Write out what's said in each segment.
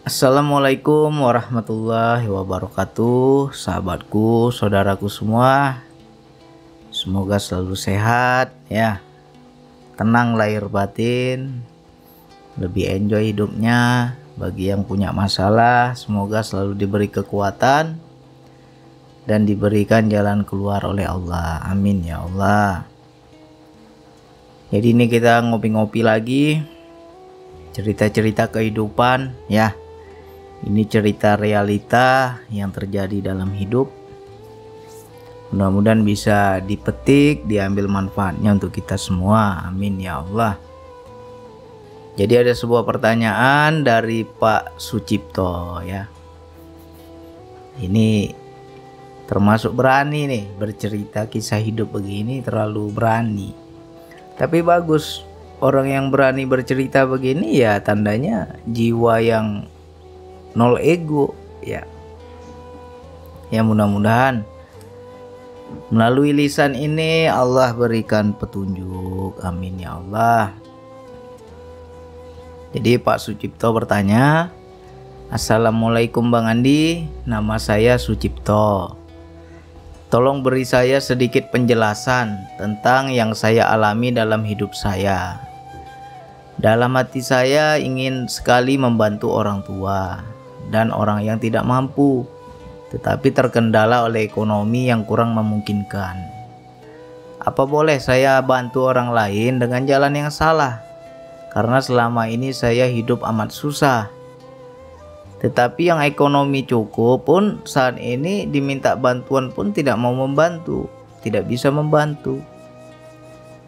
Assalamualaikum warahmatullahi wabarakatuh, sahabatku, saudaraku semua. Semoga selalu sehat ya, tenang lahir batin, lebih enjoy hidupnya. Bagi yang punya masalah, semoga selalu diberi kekuatan dan diberikan jalan keluar oleh Allah. Amin ya Allah. Jadi ini kita ngopi-ngopi lagi, cerita-cerita kehidupan ya. Ini cerita realita yang terjadi dalam hidup. Mudah-mudahan bisa dipetik, diambil manfaatnya untuk kita semua. Amin ya Allah. Jadi ada sebuah pertanyaan dari Pak Sucipto ya. Ini termasuk berani nih, bercerita kisah hidup begini terlalu berani. Tapi bagus, orang yang berani bercerita begini ya tandanya jiwa yang nol ego ya. Ya mudah-mudahan melalui lisan ini Allah berikan petunjuk. Amin ya Allah. Jadi Pak Sucipto bertanya, Assalamualaikum Bang Andi, nama saya Sucipto. Tolong beri saya sedikit penjelasan tentang yang saya alami dalam hidup saya. Dalam hati saya ingin sekali membantu orang tua dan orang yang tidak mampu, tetapi terkendala oleh ekonomi yang kurang memungkinkan. Apa boleh saya bantu orang lain dengan jalan yang salah? Karena selama ini saya hidup amat susah. Tetapi yang ekonomi cukup pun saat ini diminta bantuan pun tidak mau membantu, tidak bisa membantu.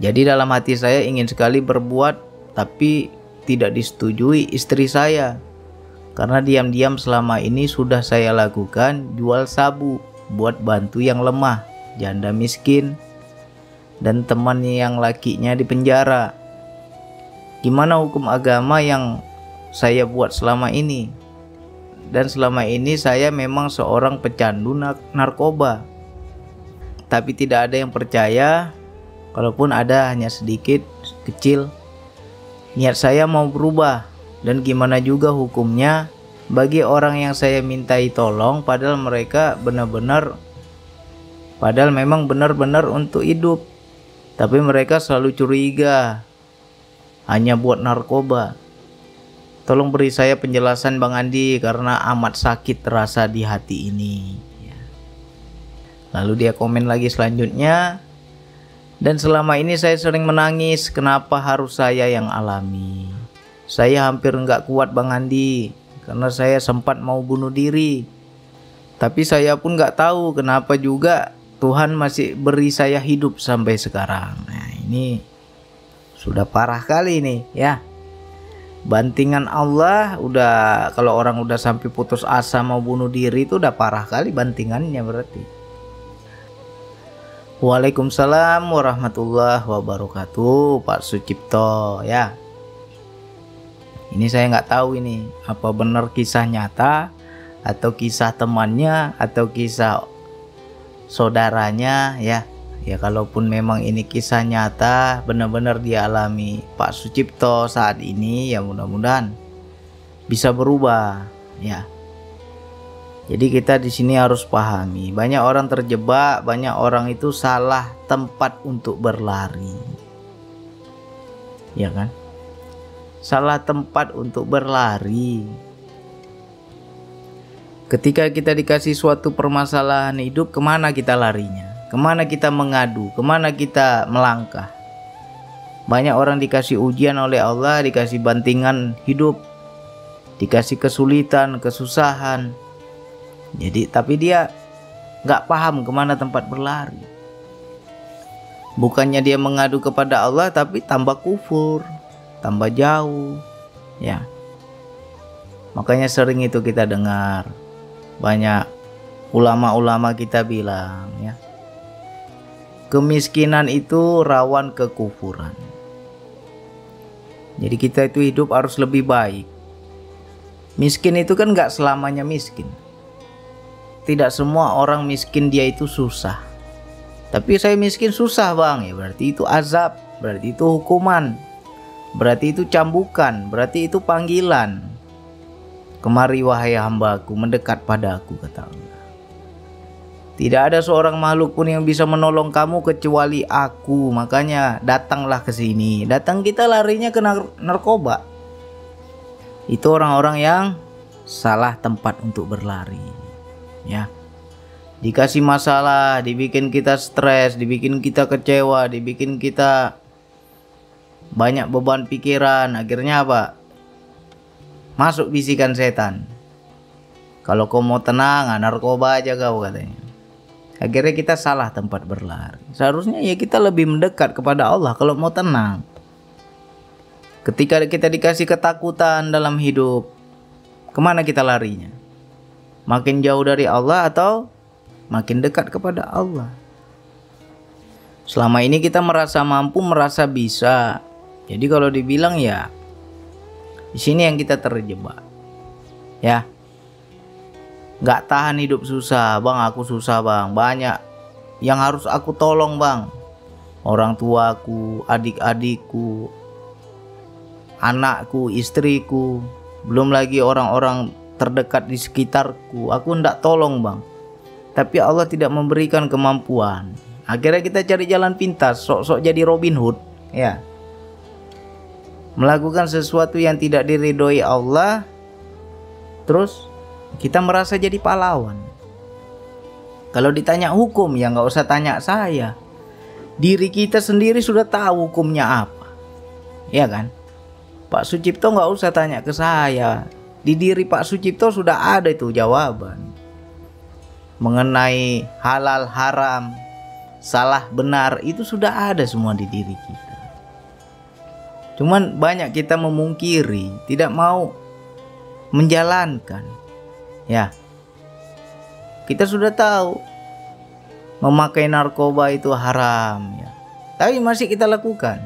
Jadi dalam hati saya ingin sekali berbuat, tapi tidak disetujui istri saya. Karena diam-diam selama ini sudah saya lakukan jual sabu buat bantu yang lemah, janda miskin, dan temannya yang lakinya di penjara. Gimana hukum agama yang saya buat selama ini? Dan selama ini saya memang seorang pecandu narkoba. Tapi tidak ada yang percaya, kalaupun ada hanya sedikit, kecil. Niat saya mau berubah. Dan gimana juga hukumnya bagi orang yang saya mintai tolong padahal memang benar-benar untuk hidup, tapi mereka selalu curiga hanya buat narkoba. Tolong beri saya penjelasan Bang Andi karena amat sakit terasa di hati ini. Lalu dia komen lagi selanjutnya, dan selama ini saya sering menangis, kenapa harus saya yang alami? Saya hampir nggak kuat Bang Andi, karena saya sempat mau bunuh diri. Tapi saya pun nggak tahu kenapa juga Tuhan masih beri saya hidup sampai sekarang. Nah ini sudah parah kali nih ya. Bantingan Allah udah, kalau orang udah sampai putus asa mau bunuh diri itu udah parah kali bantingannya berarti. Waalaikumsalam warahmatullahi wabarakatuh Pak Sucipto ya. Ini saya nggak tahu ini apa benar kisah nyata atau kisah temannya atau kisah saudaranya ya. Ya kalaupun memang ini kisah nyata benar-benar dialami Pak Sucipto saat ini, ya mudah-mudahan bisa berubah ya. Jadi kita di sini harus pahami, banyak orang terjebak, banyak orang itu salah tempat untuk berlari. Ya kan? Salah tempat untuk berlari. Ketika kita dikasih suatu permasalahan hidup, kemana kita larinya? Kemana kita mengadu? Kemana kita melangkah? Banyak orang dikasih ujian oleh Allah, dikasih bantingan hidup, dikasih kesulitan, kesusahan. Jadi tapi dia nggak paham kemana tempat berlari. Bukannya dia mengadu kepada Allah, tapi tambah kufur, tambah jauh ya. Makanya sering itu kita dengar banyak ulama-ulama kita bilang ya, kemiskinan itu rawan kekufuran. Jadi kita itu hidup harus lebih baik. Miskin itu kan gak selamanya miskin. Tidak semua orang miskin dia itu susah. Tapi saya miskin susah Bang, ya berarti itu azab, berarti itu hukuman, berarti itu cambukan, berarti itu panggilan. Kemari wahai hambaku, mendekat padaku, kata Allah. Tidak ada seorang makhluk pun yang bisa menolong kamu kecuali aku. Makanya datanglah ke sini. Datang kita larinya ke narkoba. Itu orang-orang yang salah tempat untuk berlari. Ya. Dikasih masalah, dibikin kita stres, dibikin kita kecewa, dibikin kita banyak beban pikiran. Akhirnya apa? Masuk bisikan setan. Kalau kau mau tenang, narkoba aja kau, katanya. Akhirnya kita salah tempat berlari. Seharusnya ya kita lebih mendekat kepada Allah kalau mau tenang. Ketika kita dikasih ketakutan dalam hidup, kemana kita larinya? Makin jauh dari Allah atau makin dekat kepada Allah? Selama ini kita merasa mampu, merasa bisa. Jadi kalau dibilang ya, di sini yang kita terjebak. Ya, nggak tahan hidup susah, bang. Aku susah, bang. Banyak yang harus aku tolong, bang. Orang tuaku, adik-adikku, anakku, istriku, belum lagi orang-orang terdekat di sekitarku. Aku ndak tolong, bang. Tapi Allah tidak memberikan kemampuan. Akhirnya kita cari jalan pintas, sok-sok jadi Robin Hood, ya. Melakukan sesuatu yang tidak diridhoi Allah, terus kita merasa jadi pahlawan. Kalau ditanya hukum, ya nggak usah tanya saya. Diri kita sendiri sudah tahu hukumnya apa, ya kan? Pak Sucipto nggak usah tanya ke saya. Di diri Pak Sucipto sudah ada itu jawaban. Mengenai halal haram, salah benar, itu sudah ada semua di diri kita. Cuman banyak kita memungkiri, tidak mau menjalankan. Ya, kita sudah tahu memakai narkoba itu haram, ya, tapi masih kita lakukan.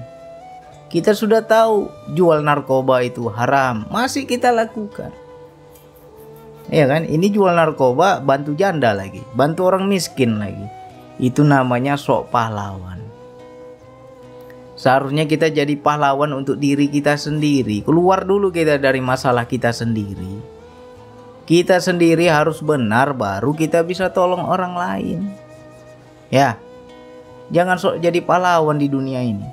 Kita sudah tahu jual narkoba itu haram, masih kita lakukan. Iya kan? Ini jual narkoba, bantu janda lagi, bantu orang miskin lagi. Itu namanya sok pahlawan. Seharusnya kita jadi pahlawan untuk diri kita sendiri. Keluar dulu kita dari masalah kita sendiri. Kita sendiri harus benar, baru kita bisa tolong orang lain. Ya, jangan sok jadi pahlawan di dunia ini.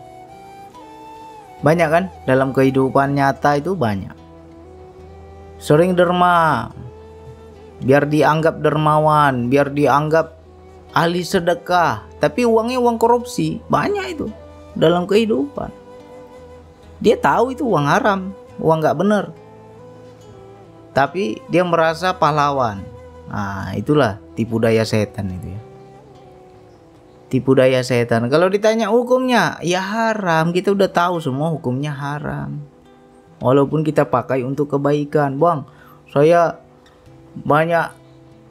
Banyak kan dalam kehidupan nyata itu banyak. Sering derma, biar dianggap dermawan, biar dianggap ahli sedekah, tapi uangnya uang korupsi. Banyak itu dalam kehidupan. Dia tahu itu uang haram, uang gak bener, tapi dia merasa pahlawan. Nah, itulah tipu daya setan itu ya. Tipu daya setan. Kalau ditanya hukumnya, ya haram. Kita udah tahu semua hukumnya haram. Walaupun kita pakai untuk kebaikan, bang. Saya banyak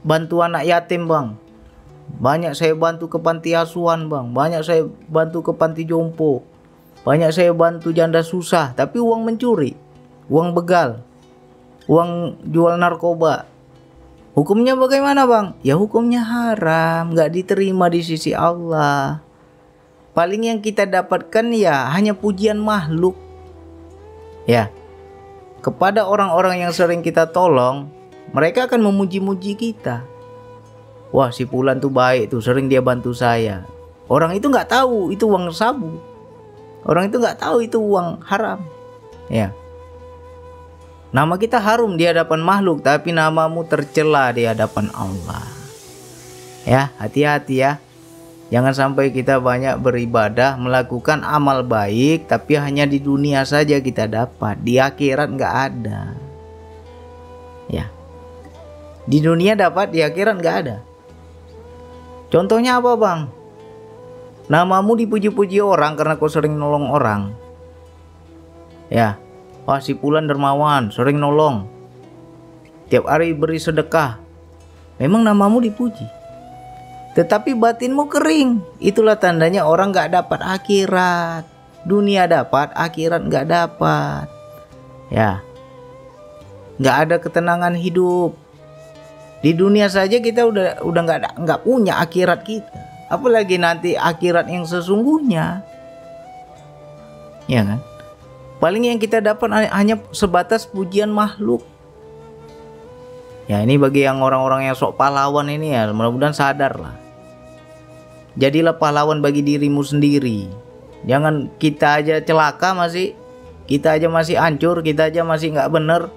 bantu anak yatim, bang. Banyak saya bantu ke panti asuhan, bang. Banyak saya bantu ke panti jompo. Banyak saya bantu janda susah. Tapi uang mencuri, uang begal, uang jual narkoba. Hukumnya bagaimana, bang? Ya hukumnya haram, gak diterima di sisi Allah. Paling yang kita dapatkan ya hanya pujian makhluk. Ya, kepada orang-orang yang sering kita tolong, mereka akan memuji-muji kita. Wah, si Fulan tuh baik tuh, sering dia bantu saya. Orang itu gak tahu itu uang sabu. Orang itu gak tahu itu uang haram. Ya. Nama kita harum di hadapan makhluk, tapi namamu tercela di hadapan Allah. Ya, hati-hati ya. Jangan sampai kita banyak beribadah, melakukan amal baik, tapi hanya di dunia saja kita dapat. Di akhirat nggak ada. Ya. Di dunia dapat, di akhirat nggak ada. Contohnya apa, bang? Namamu dipuji-puji orang karena kau sering nolong orang. Ya. Wah, si Fulan dermawan, sering nolong, tiap hari beri sedekah. Memang namamu dipuji, tetapi batinmu kering. Itulah tandanya orang gak dapat akhirat. Dunia dapat, akhirat gak dapat. Ya, gak ada ketenangan hidup. Di dunia saja kita udah nggak punya akhirat kita, apalagi nanti akhirat yang sesungguhnya. Ya kan? Paling yang kita dapat hanya sebatas pujian makhluk. Ya, ini bagi yang orang-orang yang sok pahlawan ini ya, mudah-mudahan sadar lah. Jadilah pahlawan bagi dirimu sendiri. Jangan kita aja celaka kita aja masih hancur, kita aja masih nggak bener,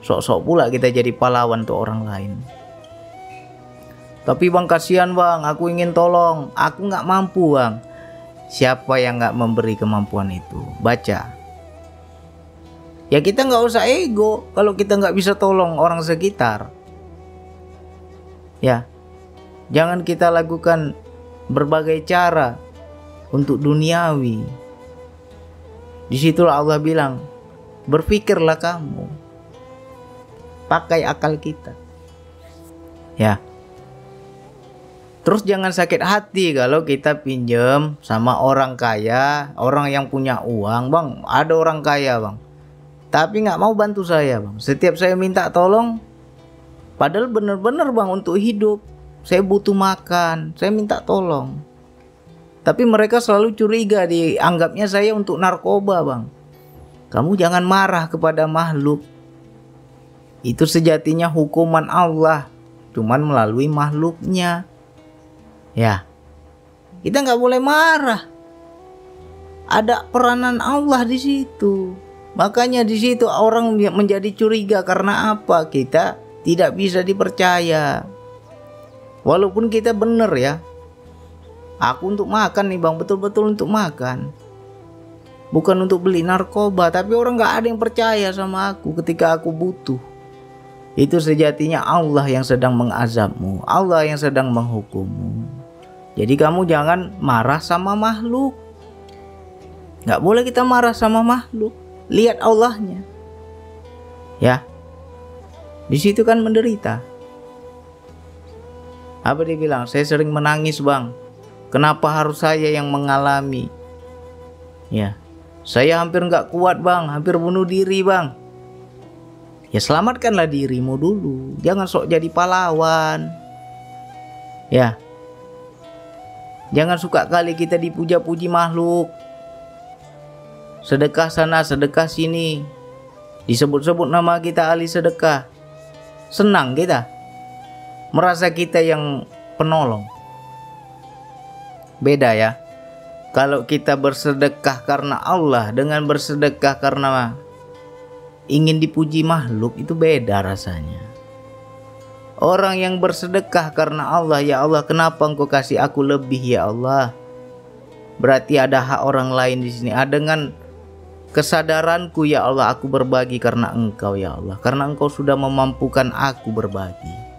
sok-sok pula kita jadi pahlawan untuk orang lain. Tapi bang, kasihan bang, aku ingin tolong, aku nggak mampu bang. Siapa yang nggak memberi kemampuan itu? Baca. Ya kita nggak usah ego kalau kita nggak bisa tolong orang sekitar. Ya, jangan kita lakukan berbagai cara untuk duniawi. Disitulah Allah bilang, berpikirlah kamu, pakai akal kita. Ya. Terus jangan sakit hati kalau kita pinjam sama orang kaya, orang yang punya uang. Bang, ada orang kaya bang, tapi nggak mau bantu saya bang. Setiap saya minta tolong, padahal bener-bener bang untuk hidup, saya butuh makan, saya minta tolong. Tapi mereka selalu curiga, dianggapnya saya untuk narkoba bang. Kamu jangan marah kepada makhluk. Itu sejatinya hukuman Allah, cuman melalui makhluknya. Ya, kita nggak boleh marah. Ada peranan Allah di situ. Makanya di situ orang menjadi curiga, karena apa? Kita tidak bisa dipercaya. Walaupun kita benar ya. Aku untuk makan nih bang, betul-betul untuk makan. Bukan untuk beli narkoba, tapi orang nggak ada yang percaya sama aku ketika aku butuh. Itu sejatinya Allah yang sedang mengazabmu, Allah yang sedang menghukummu. Jadi kamu jangan marah sama makhluk. Nggak boleh kita marah sama makhluk. Lihat Allahnya, ya. Di situ kan menderita. Apa dia bilang? Saya sering menangis bang. Kenapa harus saya yang mengalami? Ya, saya hampir nggak kuat bang, hampir bunuh diri bang. Ya selamatkanlah dirimu dulu. Jangan sok jadi pahlawan. Ya, jangan suka kali kita dipuja-puji makhluk. Sedekah sana, sedekah sini, disebut-sebut nama kita ahli sedekah. Senang kita, merasa kita yang penolong. Beda ya. Kalau kita bersedekah karena Allah dengan bersedekah karena ingin dipuji makhluk, itu beda rasanya. Orang yang bersedekah karena Allah, ya Allah, kenapa Engkau kasih aku lebih ya Allah? Berarti ada hak orang lain di sini. Dengan kesadaranku ya Allah, aku berbagi karena Engkau ya Allah, karena Engkau sudah memampukan aku berbagi.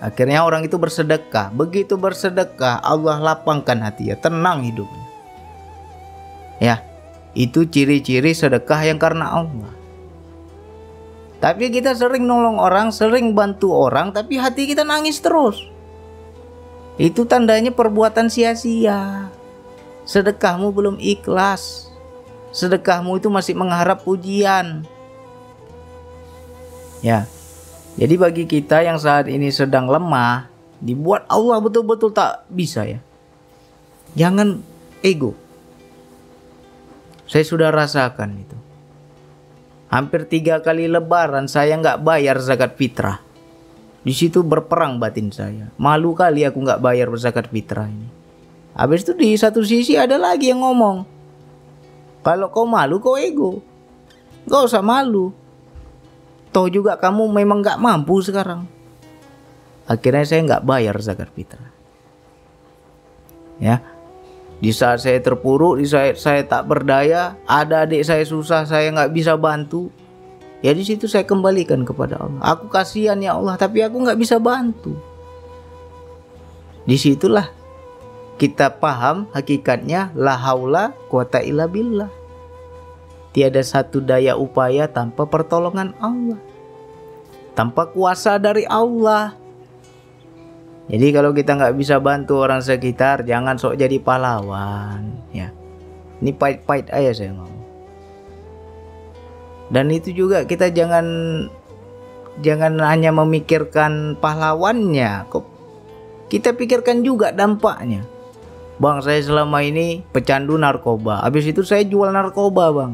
Akhirnya orang itu bersedekah. Begitu bersedekah, Allah lapangkan hatinya, tenang hidupnya. Ya, itu ciri-ciri sedekah yang karena Allah. Tapi kita sering nolong orang, sering bantu orang, tapi hati kita nangis terus. Itu tandanya perbuatan sia-sia. Sedekahmu belum ikhlas. Sedekahmu itu masih mengharap pujian. Ya. Jadi bagi kita yang saat ini sedang lemah, dibuat Allah betul-betul tak bisa ya. Jangan ego. Saya sudah rasakan itu. Hampir 3 kali lebaran saya nggak bayar zakat fitrah. Di situ berperang batin saya. Malu kali aku nggak bayar zakat fitrah ini. Habis itu di satu sisi ada lagi yang ngomong, kalau kau malu, kau ego. Gak usah malu. Toh juga kamu memang gak mampu sekarang. Akhirnya saya gak bayar zakat fitrah. Ya. Di saat saya terpuruk, di saat saya tak berdaya, ada adik saya susah, saya gak bisa bantu. Ya di situ saya kembalikan kepada Allah. Aku kasihan ya Allah, tapi aku gak bisa bantu. Disitulah kita paham hakikatnya la haula quwata illa billah. Tiada satu daya upaya tanpa pertolongan Allah, tanpa kuasa dari Allah. Jadi kalau kita nggak bisa bantu orang sekitar, jangan sok jadi pahlawan ya. Ini pahit-pahit aja saya ngomong. Dan itu juga kita jangan hanya memikirkan pahlawannya, kok kita pikirkan juga dampaknya. Bang, saya selama ini pecandu narkoba. Habis itu saya jual narkoba bang,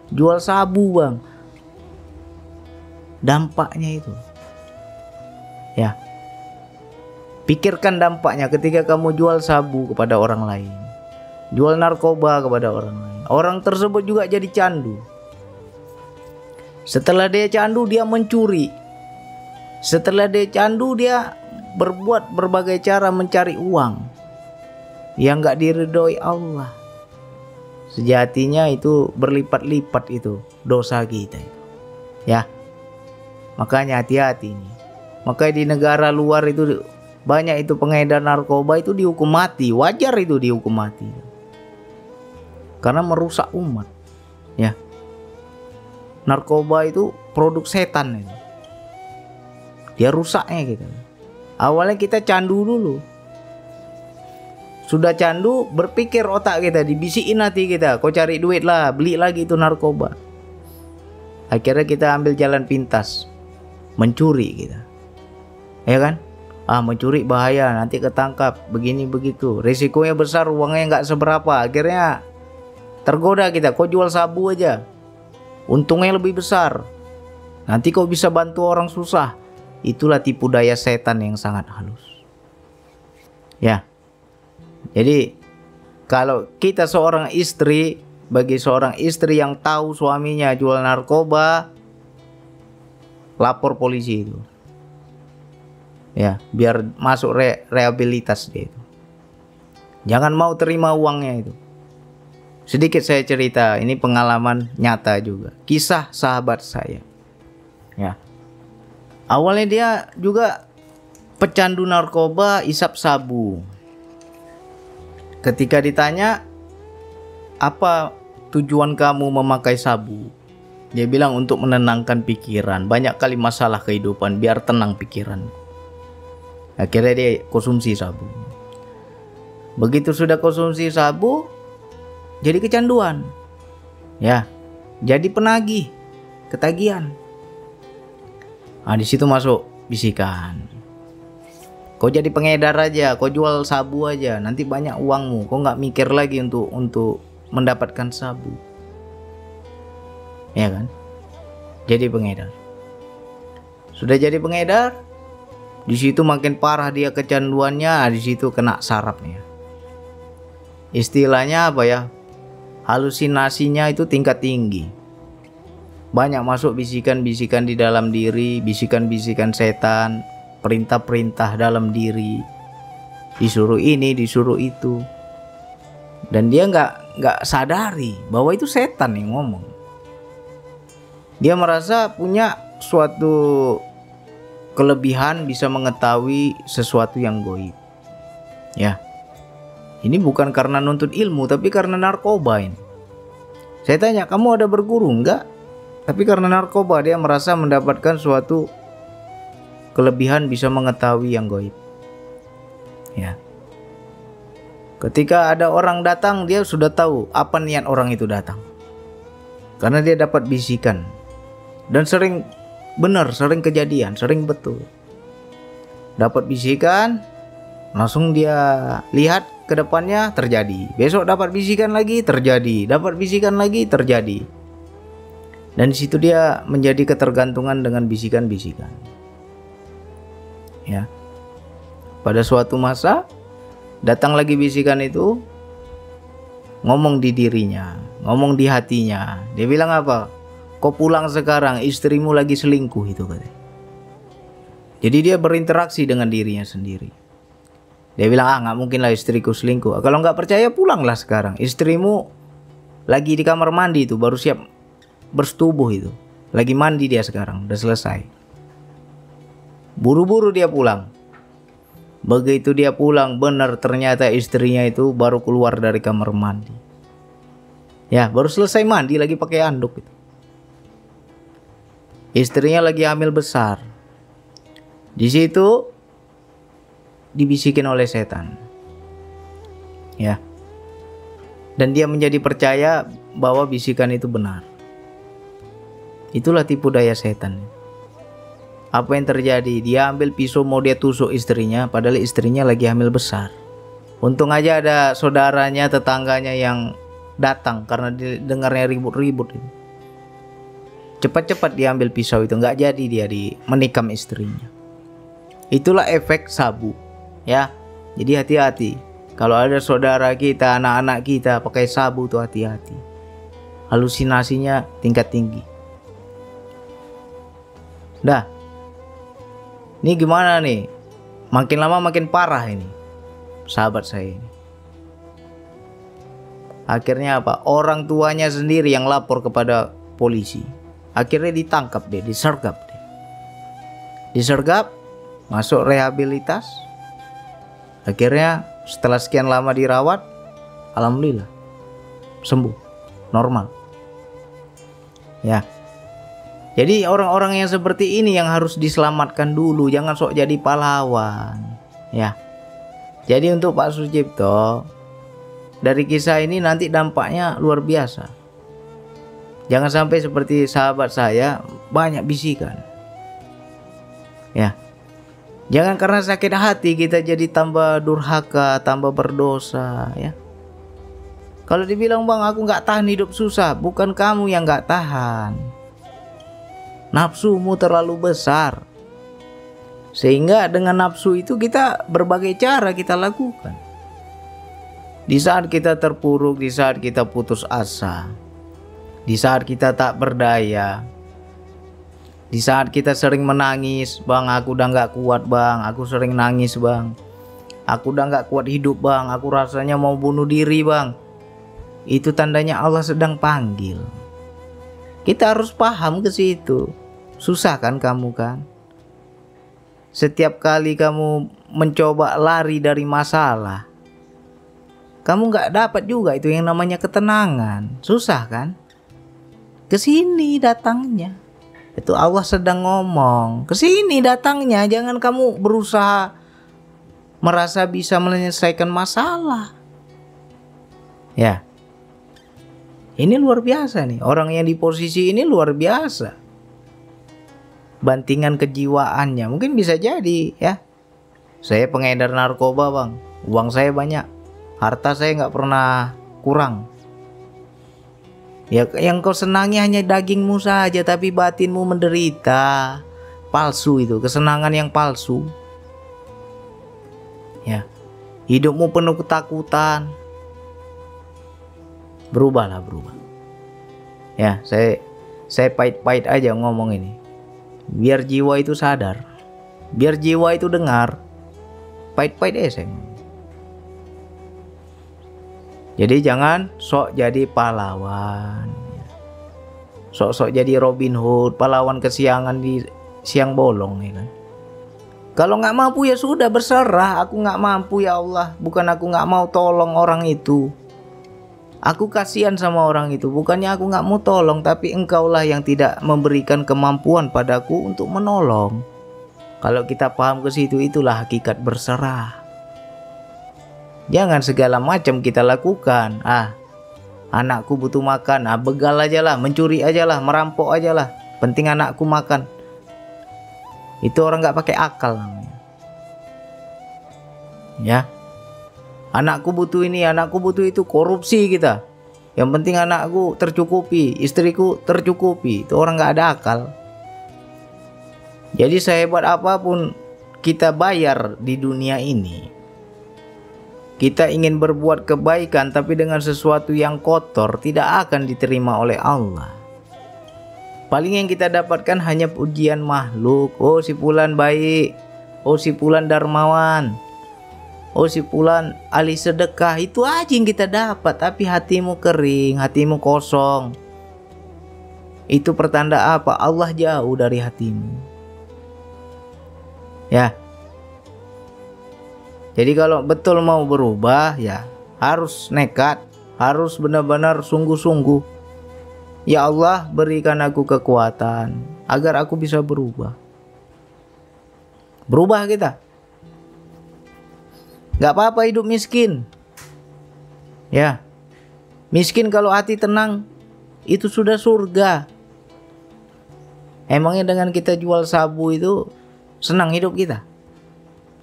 jual sabu bang. Dampaknya itu Ya, pikirkan dampaknya ketika kamu jual sabu kepada orang lain, jual narkoba kepada orang lain. Orang tersebut juga jadi candu. Setelah dia candu, dia mencuri. Setelah dia candu, dia berbuat berbagai cara mencari uang yang gak diridhoi Allah. Sejatinya itu berlipat-lipat itu dosa kita itu. Ya, makanya hati-hati nih. Makanya di negara luar itu banyak itu pengedar narkoba itu dihukum mati. Wajar itu dihukum mati, karena merusak umat. Ya, narkoba itu produk setan itu. Dia rusaknya gitu. Awalnya kita candu dulu. Sudah candu, berpikir otak kita, dibisikin hati kita, kau cari duit lah, beli lagi itu narkoba. Akhirnya kita ambil jalan pintas, mencuri kita. Ya kan? Mencuri bahaya, nanti ketangkap, begini begitu. Risikonya besar, uangnya nggak seberapa. Akhirnya tergoda kita, kau jual sabu aja, untungnya lebih besar. Nanti kau bisa bantu orang susah. Itulah tipu daya setan yang sangat halus. Ya. Jadi kalau kita seorang istri, bagi seorang istri yang tahu suaminya jual narkoba, lapor polisi itu. Ya, biar masuk rehabilitas dia itu. Jangan mau terima uangnya itu. Sedikit saya cerita, ini pengalaman nyata juga. Kisah sahabat saya. Ya. Awalnya dia juga pecandu narkoba, isap sabu. Ketika ditanya, apa tujuan kamu memakai sabu? Dia bilang untuk menenangkan pikiran. Banyak kali masalah kehidupan, biar tenang pikiran. Akhirnya dia konsumsi sabu. Begitu sudah konsumsi sabu, jadi kecanduan. Ya, jadi penagih, ketagihan. Di situ masuk bisikan. Kau jadi pengedar aja, kau jual sabu aja, nanti banyak uangmu. Kau nggak mikir lagi untuk mendapatkan sabu. Ya kan? Jadi pengedar. Sudah jadi pengedar, di situ makin parah dia kecanduannya, di situ kena sarafnya. Istilahnya apa ya? Halusinasinya itu tingkat tinggi. Banyak masuk bisikan-bisikan di dalam diri, bisikan-bisikan setan, perintah-perintah dalam diri, disuruh ini, disuruh itu, dan dia nggak sadari bahwa itu setan yang ngomong. Dia merasa punya suatu kelebihan, bisa mengetahui sesuatu yang gaib. Ya, ini bukan karena nuntut ilmu, tapi karena narkoba ini. Saya tanya, kamu ada berguru? Enggak. Tapi karena narkoba dia merasa mendapatkan suatu kelebihan, bisa mengetahui yang gaib. Ya. Ketika ada orang datang, dia sudah tahu apa niat orang itu datang. Karena dia dapat bisikan. Dan sering benar, sering kejadian, sering betul. Dapat bisikan, langsung dia lihat ke depannya, terjadi. Besok dapat bisikan lagi, terjadi. Dapat bisikan lagi, terjadi. Dan di situ dia menjadi ketergantungan dengan bisikan-bisikan. Ya. Pada suatu masa datang lagi bisikan itu, ngomong di dirinya, ngomong di hatinya. Dia bilang apa? Kau pulang sekarang, istrimu lagi selingkuh itu katanya. Jadi dia berinteraksi dengan dirinya sendiri. Dia bilang, nggak mungkin lah istriku selingkuh. Kalau nggak percaya pulanglah sekarang. Istrimu lagi di kamar mandi itu, baru siap bersetubuh itu. Lagi mandi dia sekarang, udah selesai. Buru-buru dia pulang. Begitu dia pulang, benar ternyata istrinya itu baru keluar dari kamar mandi. Ya, baru selesai mandi lagi pakai anduk itu. Istrinya lagi hamil besar. Di situ dibisikin oleh setan. Ya. Dan dia menjadi percaya bahwa bisikan itu benar. Itulah tipu daya setan. Apa yang terjadi? Dia ambil pisau mau dia tusuk istrinya, padahal istrinya lagi hamil besar. Untung aja ada saudaranya, tetangganya yang datang karena dengarnya ribut-ribut. Cepat-cepat dia ambil pisau itu, nggak jadi dia menikam istrinya. Itulah efek sabu, ya. Jadi hati-hati. Kalau ada saudara kita, anak-anak kita pakai sabu tuh hati-hati. Halusinasinya tingkat tinggi. Dah. Ini gimana nih? Makin lama makin parah ini. Sahabat saya ini. Akhirnya apa? Orang tuanya sendiri yang lapor kepada polisi. Akhirnya ditangkap deh, disergap deh. Disergap, masuk rehabilitas. Akhirnya setelah sekian lama dirawat, alhamdulillah sembuh, normal. Ya. Jadi orang-orang yang seperti ini yang harus diselamatkan dulu, jangan sok jadi pahlawan. Ya. Jadi untuk Pak Sucipto, dari kisah ini nanti dampaknya luar biasa. Jangan sampai seperti sahabat saya banyak bisikan. Ya. Jangan karena sakit hati kita jadi tambah durhaka, tambah berdosa, ya. Kalau dibilang, "Bang, aku nggak tahan hidup susah," bukan kamu yang nggak tahan. Nafsumu terlalu besar. Sehingga dengan nafsu itu kita berbagai cara kita lakukan. Di saat kita terpuruk, di saat kita putus asa, di saat kita tak berdaya, di saat kita sering menangis, "Bang, aku udah gak kuat bang, aku sering nangis bang, aku udah gak kuat hidup bang, aku rasanya mau bunuh diri bang." Itu tandanya Allah sedang panggil. Kita harus paham ke situ. Susah kan kamu kan? Setiap kali kamu mencoba lari dari masalah, kamu gak dapat juga itu yang namanya ketenangan. Susah kan? Kesini datangnya. Itu Allah sedang ngomong. Kesini datangnya. Jangan kamu berusaha merasa bisa menyelesaikan masalah. Ya. Ini luar biasa nih. Orang yang di posisi ini luar biasa. Bantingan kejiwaannya. Mungkin bisa jadi ya. Saya pengedar narkoba bang. Uang saya banyak. Harta saya gak pernah kurang. Ya, yang kau senangi hanya dagingmu saja, tapi batinmu menderita. Palsu itu, kesenangan yang palsu. Ya, hidupmu penuh ketakutan. Berubahlah, berubah. Ya, saya pahit-pahit aja ngomong ini. Biar jiwa itu sadar, biar jiwa itu dengar. Pahit-pahit aja saya. Jadi jangan sok jadi pahlawan. Sok-sok jadi Robin Hood, pahlawan kesiangan di siang bolong ya kan. Kalau nggak mampu ya sudah berserah, aku nggak mampu ya Allah. Bukan aku nggak mau tolong orang itu. Aku kasihan sama orang itu. Bukannya aku nggak mau tolong, tapi engkaulah yang tidak memberikan kemampuan padaku untuk menolong. Kalau kita paham ke situ, itulah hakikat berserah. Jangan segala macam kita lakukan. Anakku butuh makan, begal aja lah, mencuri aja lah, merampok aja lah. Penting anakku makan. Itu orang nggak pakai akal namanya. Ya. Anakku butuh ini, anakku butuh itu, korupsi kita. Yang penting anakku tercukupi, istriku tercukupi. Itu orang nggak ada akal. Jadi sehebat apapun kita bayar di dunia ini, kita ingin berbuat kebaikan tapi dengan sesuatu yang kotor, tidak akan diterima oleh Allah. Paling yang kita dapatkan hanya pujian makhluk. Oh si fulan baik, oh si fulan dermawan, oh si fulan ahli sedekah. Itu aja yang kita dapat. Tapi hatimu kering, hatimu kosong. Itu pertanda apa? Allah jauh dari hatimu. Ya. Jadi kalau betul mau berubah, ya harus nekat, harus benar-benar sungguh-sungguh. Ya Allah, berikan aku kekuatan agar aku bisa berubah. Berubah kita. Gak apa-apa hidup miskin. Ya. Miskin kalau hati tenang, itu sudah surga. Emangnya dengan kita jual sabu itu senang hidup kita?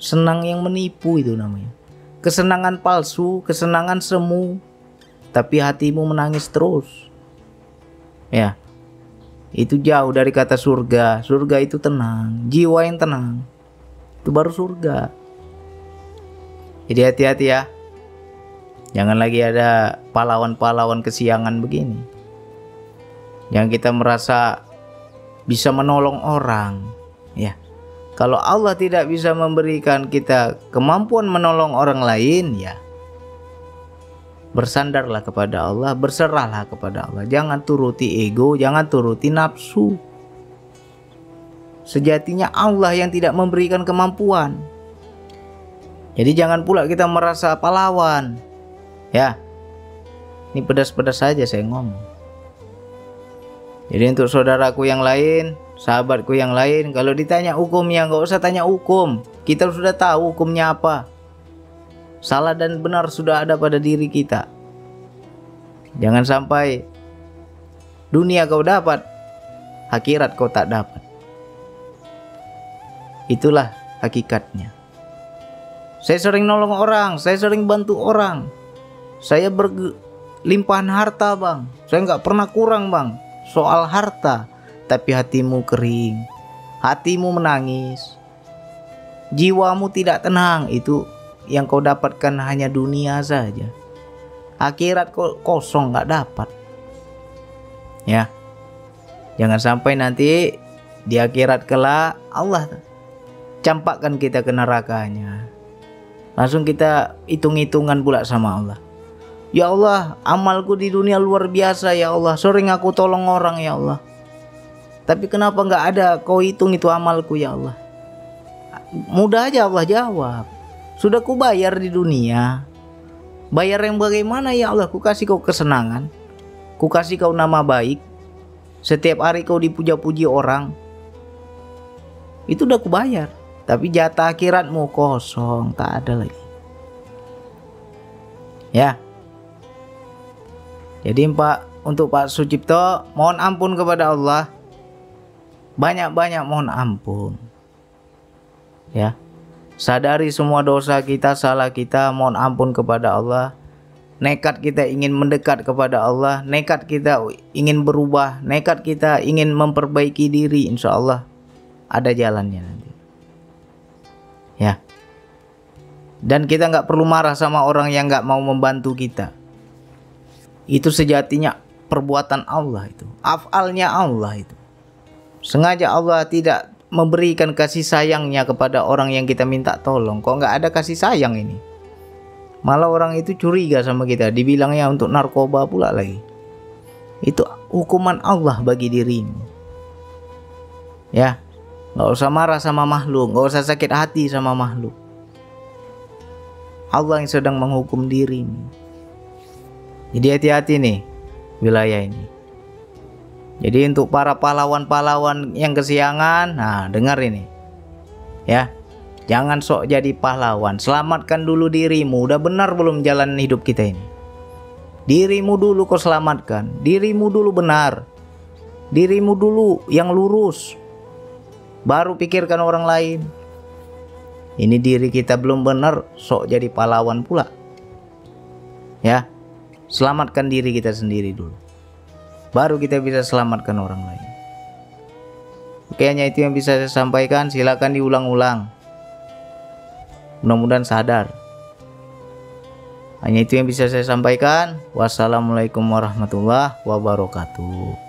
Senang yang menipu itu namanya. Kesenangan palsu, kesenangan semu. Tapi hatimu menangis terus. Ya. Itu jauh dari kata surga. Surga itu tenang, jiwa yang tenang. Itu baru surga. Jadi hati-hati ya. Jangan lagi ada pahlawan-pahlawan kesiangan begini. Jangan kita merasa bisa menolong orang, ya. Kalau Allah tidak bisa memberikan kita kemampuan menolong orang lain, ya bersandarlah kepada Allah, berserahlah kepada Allah. Jangan turuti ego, jangan turuti nafsu. Sejatinya Allah yang tidak memberikan kemampuan. Jadi jangan pula kita merasa pahlawan. Ya, ini pedas-pedas saja saya ngomong. Jadi untuk saudaraku yang lain, sahabatku yang lain, kalau ditanya hukumnya, nggak usah tanya hukum. Kita sudah tahu hukumnya apa. Salah dan benar sudah ada pada diri kita. Jangan sampai dunia kau dapat, akhirat kau tak dapat. Itulah hakikatnya. Saya sering nolong orang, saya sering bantu orang. Saya berlimpahan harta bang. Saya nggak pernah kurang bang soal harta. Tapi hatimu kering, hatimu menangis, jiwamu tidak tenang. Itu yang kau dapatkan hanya dunia saja. Akhirat kau kosong, nggak dapat. Ya, jangan sampai nanti di akhirat kelak Allah campakkan kita ke nerakanya. Langsung kita hitung-hitungan pula sama Allah. Ya Allah, amalku di dunia luar biasa ya Allah. Sering aku tolong orang ya Allah. Tapi kenapa nggak ada kau hitung itu amalku ya Allah? Mudah aja Allah jawab. Sudah ku bayar di dunia. Bayar yang bagaimana ya Allah? Ku kasih kau kesenangan. Ku kasih kau nama baik. Setiap hari kau dipuja-puji orang. Itu udah ku bayar. Tapi jatah akhiratmu kosong, tak ada lagi. Ya. Jadi untuk Pak Sucipto, mohon ampun kepada Allah. Banyak-banyak mohon ampun. Ya. Sadari semua dosa kita, salah kita, mohon ampun kepada Allah. Nekat kita ingin mendekat kepada Allah, nekat kita ingin berubah, nekat kita ingin memperbaiki diri, insya Allah ada jalannya nanti. Ya. Dan kita nggak perlu marah sama orang yang nggak mau membantu kita. Itu sejatinya perbuatan Allah itu, afalnya Allah itu. Sengaja Allah tidak memberikan kasih sayangnya kepada orang yang kita minta tolong. Kok nggak ada kasih sayang ini? Malah orang itu curiga sama kita, dibilangnya untuk narkoba pula lagi. Itu hukuman Allah bagi dirimu. Ya, nggak usah marah sama makhluk, nggak usah sakit hati sama makhluk. Allah yang sedang menghukum dirimu. Jadi hati-hati nih wilayah ini. Jadi untuk para pahlawan-pahlawan yang kesiangan, nah dengar ini. Ya. Jangan sok jadi pahlawan. Selamatkan dulu dirimu. Udah benar belum jalan hidup kita ini? Dirimu dulu kau selamatkan. Dirimu dulu benar. Dirimu dulu yang lurus. Baru pikirkan orang lain. Ini diri kita belum benar, sok jadi pahlawan pula. Ya. Selamatkan diri kita sendiri dulu. Baru kita bisa selamatkan orang lain. Oke, hanya itu yang bisa saya sampaikan. Silakan diulang-ulang. Mudah-mudahan sadar. Hanya itu yang bisa saya sampaikan. Wassalamualaikum warahmatullahi wabarakatuh.